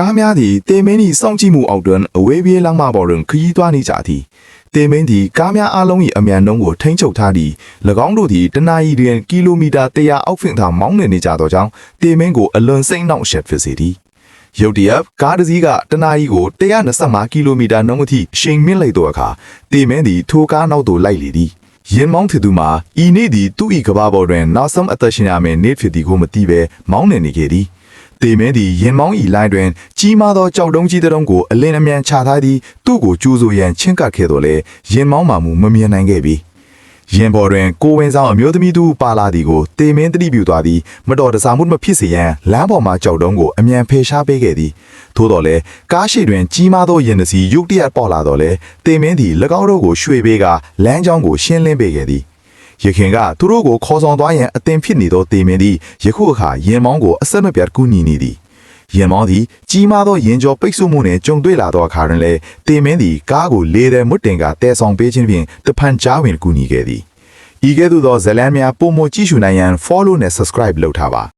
ကားများသည်တေမင်း၏စောင့်ကြည့်မှုအောက်တွင်အဝေးပြေးလမ်းမပေါ်တွင်ခရီးသွားနေကြသည်တေမင်းသည်ကားများအလုံး၏အမြန်နှုန်းကိုထိန်းချုပ်ထားသည်၎င်းတို့သည်တနအီတွင်ကီလိုမီတာ100အောက်ဖင့်သာမောင်းနေကြသောကြောင့်တေမင်းကိုအလွန်စိတ်နှောင့်ယှက်ဖြစ်စေသည်ရုတ်တရက်ကားတစ်စီးကတနအီကို125ကီလိုမီတာနှုန်းအထိရှိန်မြင့်လိုက်သောအခါတေမင်းသည်ထိုကားနောက်သို့လိုက်လေသည်ရင်မောင်းထသူမှာဤနေ့သည်သူ့၏ကဘာပေါ်တွင်နောက်ဆုံးအသက်ရှင်ရမည်နေ့ဖြစ်သည်ကိုမသိဘဲမောင်းနေခဲ့သည်တေမင်းသည်ရင်မောင်းဤလိုင်းတွင်ကြီးမားသောကြောက်တုံးကြီးတုံးကိုအလင်းအမြန်ချထားသည်သူ့ကိုကျူးဆိုရန်ချင်းကပ်ခဲ့တော်လဲရင်မောင်းမှမူမမြင်နိုင်ခဲ့ပြီရင်ပေါ်တွင်ကိုဝင်ဆောင်အမျိုးသမီးသူပါလာသည်ကိုတေမင်းတတိပြုသွားသည်မတော်တဆမှုမဖြစ်စေရန်လမ်းပေါ်မှကြောက်တုံးကိုအမြန်ဖေရှားပေးခဲ့သည်ထို့တော်လဲကားရှိတွင်ကြီးမားသောရင်တစီရုတ်တရက်ပေါ်လာတော်လဲတေမင်းသည်၎င်းတို့ကိုရွှေပေးကလမ်းကြောင်းကိုရှင်းလင်းပေးခဲ့သည်ရခင်ကသူတို့ကိုခေါ်ဆောင်သွားရန်အသင်ဖြစ်နေသောတေမင်းသည်ယခုအခါရင်မောင်းကိုအဆက်မပြတ်ကူညီနေသည်ရင်မောင်းသည်ကြီးမားသောရင်ကျော်ပိတ်ဆို့မှုနှင့်ကြုံတွေ့လာသောအခါတွင်လည်းတေမင်းသည်ကားကိုလေထဲမွတ်တင်ကတဲဆောင်ပေးခြင်းဖြင့်တဖန်ကြားဝင်ကူညီခဲ့သည်ဤကဲ့သို့သောဇလံများပုံမကြည့်ရှုနိုင်ရန် follow နဲ့ subscribe လုပ်ထားပါ